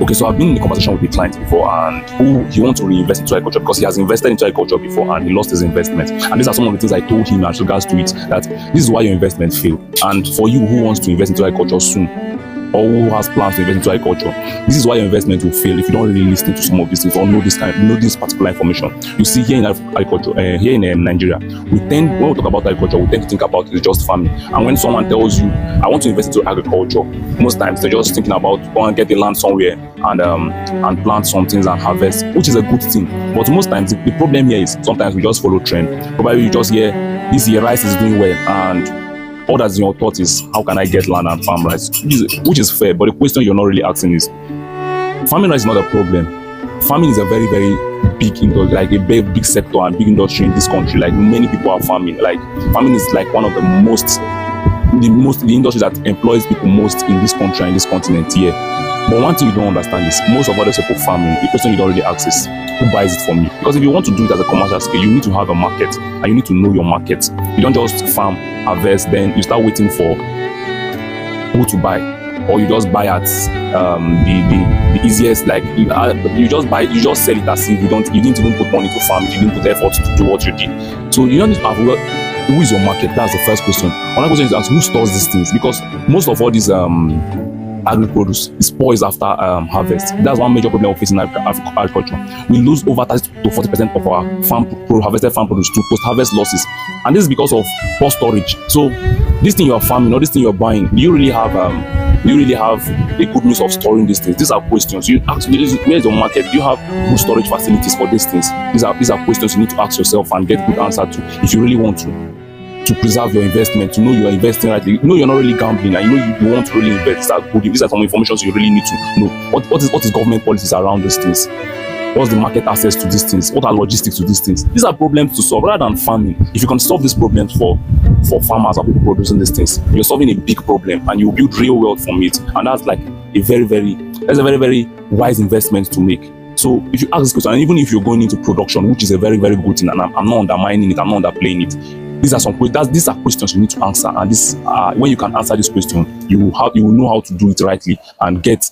Okay, so I've been in a conversation with a client before, and who he wants to reinvest into agriculture because he has invested into agriculture before and he lost his investment. And these are some of the things I told him as regards to it, that this is why your investment failed. And for you who wants to invest into agriculture soon, or who has plans to invest into agriculture, this is why your investment will fail if you don't really listen to some of these things or know this particular information. You see, here in agriculture, here in Nigeria, when we talk about agriculture, we tend to think about it just farming. And when someone tells you, I want to invest into agriculture, most times they're just thinking about going to get the land somewhere and plant some things and harvest, which is a good thing. But most times the problem here is sometimes we just follow trend. Probably you just hear this year rice is doing well, and all that's in your thought is, how can I get land and farm rice? Which is fair, but the question you're not really asking is, farming rice is not a problem. Farming is a very, very big industry, like a very big sector and big industry in this country. Like many people are farming. Like farming is like one of the industry that employs people most in this country and in this continent here. But one thing you don't understand is most of other people farming, the question you don't really ask is, who buys it for me? Because if you want to do it as a commercial scale, you need to have a market and you need to know your market. You don't just farm, harvest, then you start waiting for who to buy, or you just buy at the easiest, like you just sell it as if you didn't even put money to farm it, you didn't put effort to do what you did. So you don't need to have who is your market. That's the first question. Another question is, who stores these things? Because most of all these agri-produce spoils after harvest. That's one major problem we face in agriculture. We lose over 30 to 40% of our harvested farm produce to post-harvest losses, and this is because of poor storage. So this thing you are farming or this thing you are buying, do you really have a good means of storing these things? These are questions you ask. Where is your market? Do you have good storage facilities for these things? These are questions you need to ask yourself and get good answer to if you really want to preserve your investment, to know you are investing rightly. You know you're not really gambling, and you know you want to really invest. These are some information you really need to know. What is government policies around these things? What's the market access to these things? What are logistics to these things? These are problems to solve rather than farming. If you can solve these problems for farmers or people producing these things, you're solving a big problem and you build real wealth from it. And that's like a very, very wise investment to make. So if you ask this question, and even if you're going into production, which is a very, very good thing, and I'm not undermining it, I'm not underplaying it, these are questions you need to answer. And when you can answer this question, you will know how to do it rightly and get